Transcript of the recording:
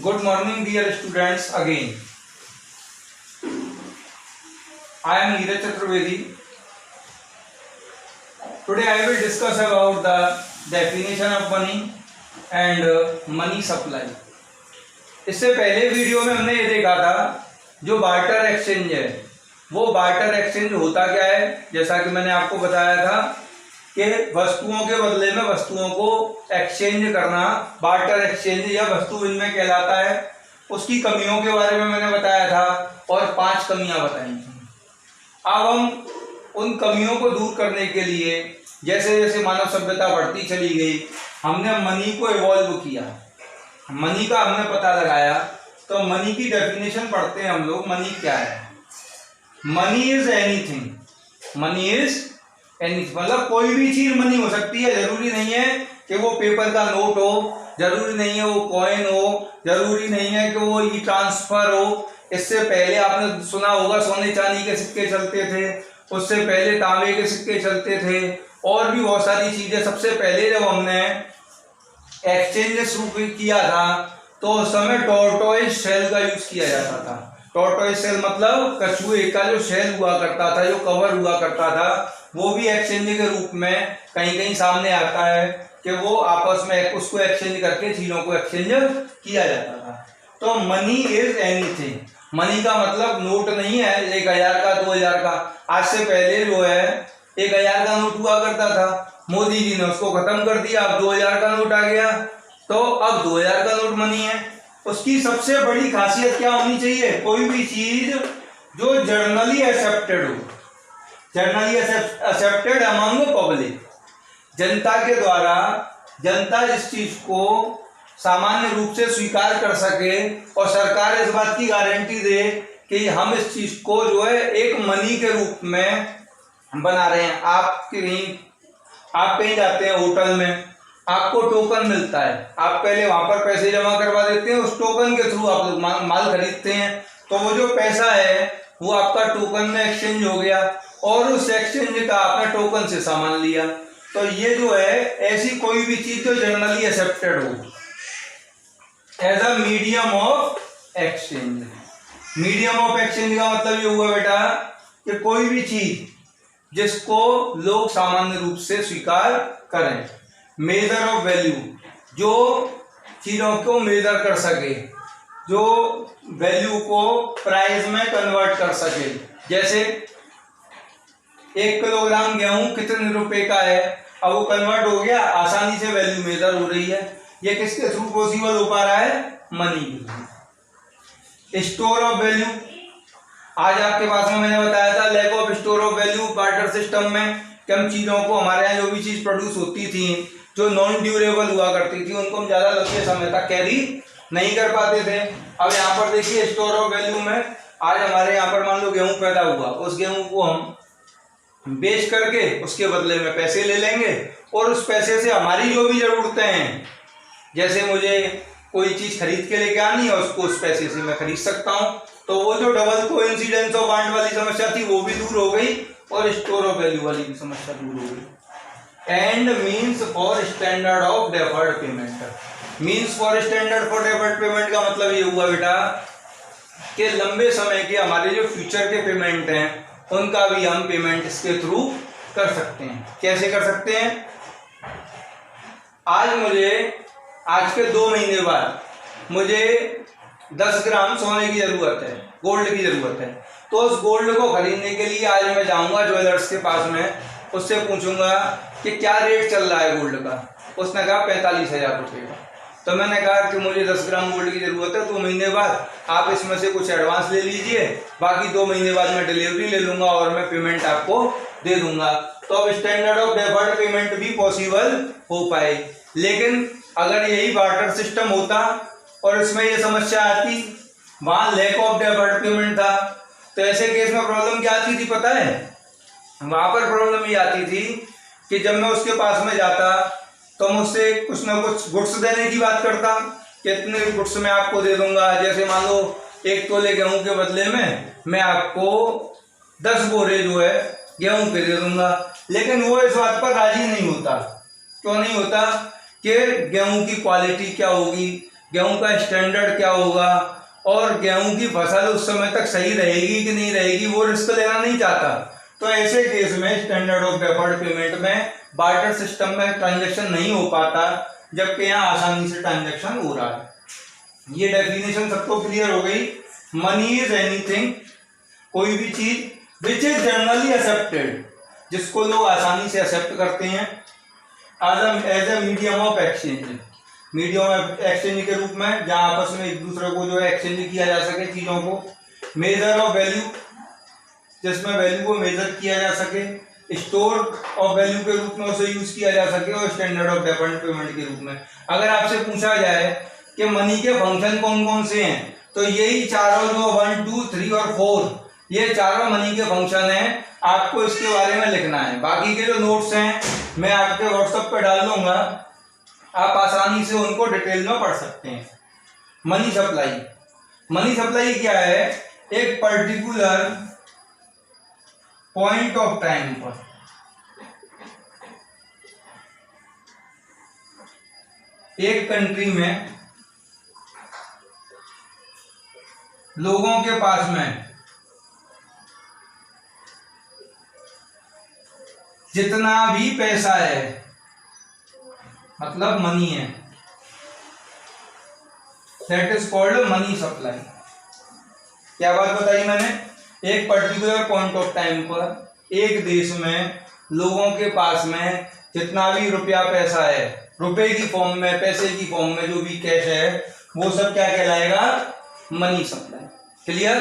Good morning, dear students. Again, I am Neeraj Chaturvedi. Today, I will discuss about the definition of money and money supply. इससे पहले video में हमने ये देखा था जो बार्टर एक्सचेंज है, वो बार्टर एक्सचेंज होता क्या है। जैसा कि मैंने आपको बताया था कि वस्तुओं के बदले में वस्तुओं को एक्सचेंज करना बार्टर एक्सचेंज या वस्तु विनिमय कहलाता है। उसकी कमियों के बारे में मैंने बताया था और 5 कमियां बताई थी। अब हम उन कमियों को दूर करने के लिए जैसे जैसे मानव सभ्यता बढ़ती चली गई, हमने मनी को इवॉल्व किया, मनी का हमने पता लगाया। तो मनी की डेफिनेशन पढ़ते हैं हम लोग। मनी क्या है? Money is anything, money is anything मतलब कोई भी चीज मनी हो सकती है। जरूरी नहीं है कि वो पेपर का नोट हो, जरूरी नहीं है वो कॉइन हो, जरूरी नहीं है कि वो ई ट्रांसफर हो। इससे पहले आपने सुना होगा सोने चांदी के सिक्के चलते थे, उससे पहले तांबे के सिक्के चलते थे और भी बहुत सारी चीजें। सबसे पहले जब हमने एक्सचेंज शुरू किया था तो उस समय टॉर्टोइज शेल का यूज किया जाता था। टॉर्टोइज शेल मतलब कछुए का जो शेल हुआ करता था, जो कवर हुआ करता था, वो भी एक्सचेंज के रूप में कहीं कहीं सामने आता है कि वो आपस में उसको एक्सचेंज करके चीजों को एक्सचेंज किया जाता था। तो मनी इज एनीथिंग, मनी का मतलब नोट नहीं है 1000 का 2000 का। आज से पहले जो है 1000 का नोट हुआ करता था, मोदी जी ने उसको खत्म कर दिया, अब 2000 का नोट आ गया। तो अब 2000 का नोट मनी है। उसकी सबसे बड़ी खासियत क्या होनी चाहिए? कोई भी चीज जो जर्नली एक्सेप्टेड हो, जर्नली एक्सेप्टेड अमंग पब्लिक, जनता के द्वारा, जनता इस चीज को सामान्य रूप से स्वीकार कर सके और सरकार इस बात की गारंटी दे कि हम इस चीज को जो है एक मनी के रूप में बना रहे हैं। आप कहीं जाते हैं होटल में, आपको टोकन मिलता है, आप पहले वहां पर पैसे जमा करवा देते हैं, उस टोकन के थ्रू आप लोग माल खरीदते हैं। तो वो जो पैसा है वो आपका टोकन में एक्सचेंज हो गया और उस एक्सचेंज का आपने टोकन से सामान लिया। तो ये जो है ऐसी कोई भी चीज जो जनरली एक्सेप्टेड हो as a medium of exchange. Medium of exchange का मतलब ये हुआ बेटा कि कोई भी चीज जिसको लोग सामान्य रूप से स्वीकार करें। मेजर ऑफ वैल्यू, जो चीजों को मेजर कर सके, जो वैल्यू को प्राइस में कन्वर्ट कर सके। जैसे 1 किलोग्राम गेहूं कितने रुपए का है, अब वो कन्वर्ट हो गया, आसानी से वैल्यू मेजर हो रही है। ये किसके थ्रू पॉसिबल हो पा रहा है? मनी के थ्रू। स्टोर ऑफ वैल्यू, आज आपके पास में मैंने बताया था lack of store of value barter system में कि हम चीजों को, हमारे यहाँ जो भी चीज प्रोड्यूस होती थी जो नॉन ड्यूरेबल हुआ करती थी उनको हम ज्यादा लंबे समय तक कैरी नहीं कर पाते थे। अब यहाँ पर देखिए स्टोर ऑफ वैल्यू में आज हमारे यहाँ पर मान लो गेहूं पैदा हुआ, उस गेहूं को हम बेच करके उसके बदले में पैसे ले लेंगे और उस पैसे से हमारी जो भी जरूरतें हैं, जैसे मुझे कोई चीज खरीद के लेके आनी है उसको उस पैसे से मैं खरीद सकता हूँ। तो वो जो डबल कोइंसिडेंस ऑफ वांट वाली समस्या थी वो भी दूर हो गई और स्टोर ऑफ वैल्यू वाली भी समस्या दूर हो गई। And means for standard of deferred payment. Means for standard for deferred payment का मतलब ये हुआ बेटा कि लंबे समय के हमारे जो फ्यूचर के पेमेंट हैं उनका भी हम पेमेंट इसके थ्रू कर सकते हैं। कैसे कर सकते हैं? आज के 2 महीने बाद मुझे 10 ग्राम सोने की जरूरत है, गोल्ड की जरूरत है। तो उस गोल्ड को खरीदने के लिए आज मैं जाऊंगा ज्वेलर्स के पास में, उससे पूछूंगा कि क्या रेट चल रहा है गोल्ड का। उसने कहा 45,000 रुपये का। तो मैंने कहा कि मुझे 10 ग्राम गोल्ड की जरूरत है, 2 महीने बाद आप इसमें से कुछ एडवांस ले लीजिए, बाकी 2 महीने बाद मैं डिलीवरी ले लूंगा और मैं पेमेंट आपको दे दूंगा। तो अब स्टैंडर्ड ऑफ डेफर्ड पेमेंट भी पॉसिबल हो पाए। लेकिन अगर यही बार्टर सिस्टम होता और इसमें ये समस्या आती, वहां लैक ऑफ डेफर्ड पेमेंट था, तो ऐसे केस में प्रॉब्लम क्या आती थी पता है? वहां पर प्रॉब्लम ये आती थी कि जब मैं उसके पास में जाता तो मुझसे कुछ ना कुछ गुड्स देने की बात करता कि इतने गुड्स मैं आपको दे दूंगा। जैसे मान लो 1 तोले गेहूं के बदले में मैं आपको 10 बोरे जो है गेहूं के दे दूंगा। लेकिन वो इस बात पर राजी नहीं होता। क्यों नहीं होता? कि गेहूं की क्वालिटी क्या होगी, गेहूं का स्टैंडर्ड क्या होगा, और गेहूं की फसल उस समय तक सही रहेगी कि नहीं रहेगी, वो रिस्क लेना नहीं चाहता। तो ऐसे केस में स्टैंडर्ड ऑफ डेफर्ड पेमेंट में बार्टर सिस्टम में ट्रांजैक्शन नहीं हो पाता, जबकि यहाँ आसानी से ट्रांजैक्शन हो रहा है। ये डेफिनेशन सबको क्लियर हो गई। मनी इज एनीथिंग, कोई भी चीज विच इज जनरली एक्सेप्टेड, जिसको लोग आसानी से एक्सेप्ट करते हैं, as a medium of exchange, medium of exchange के रूप में, जहां आपस में एक दूसरे को जो है एक्सचेंज किया जा सके चीजों को। मेजर ऑफ वैल्यू, जिसमें वैल्यू को मेजर किया जा सके, स्टोर ऑफ वैल्यू के रूप में उसे यूज किया जा सके, और स्टैंडर्ड ऑफ डेफर्ड पेमेंट के रूप में। अगर आपसे पूछा जाए कि मनी के फंक्शन कौन कौन से हैं, तो यही चारों जो 1, 2, 3 और 4, ये चारों मनी के फंक्शन हैं। आपको इसके बारे में लिखना है। बाकी के जो नोट्स हैं मैं आपके व्हाट्सएप पे डाल दूंगा, आप आसानी से उनको डिटेल में पढ़ सकते हैं। मनी सप्लाई, मनी सप्लाई क्या है, एक पर्टिकुलर पॉइंट ऑफ टाइम पर एक कंट्री में लोगों के पास में जितना भी पैसा है, मतलब मनी है, that is called money supply. क्या बात बताई मैंने, एक पर्टिकुलर पॉइंट ऑफ टाइम पर एक देश में लोगों के पास में जितना भी रुपया पैसा है, रुपए की फॉर्म में, पैसे की फॉर्म में जो भी कैश है, वो सब क्या कहलाएगा, मनी सप्लाई। क्लियर।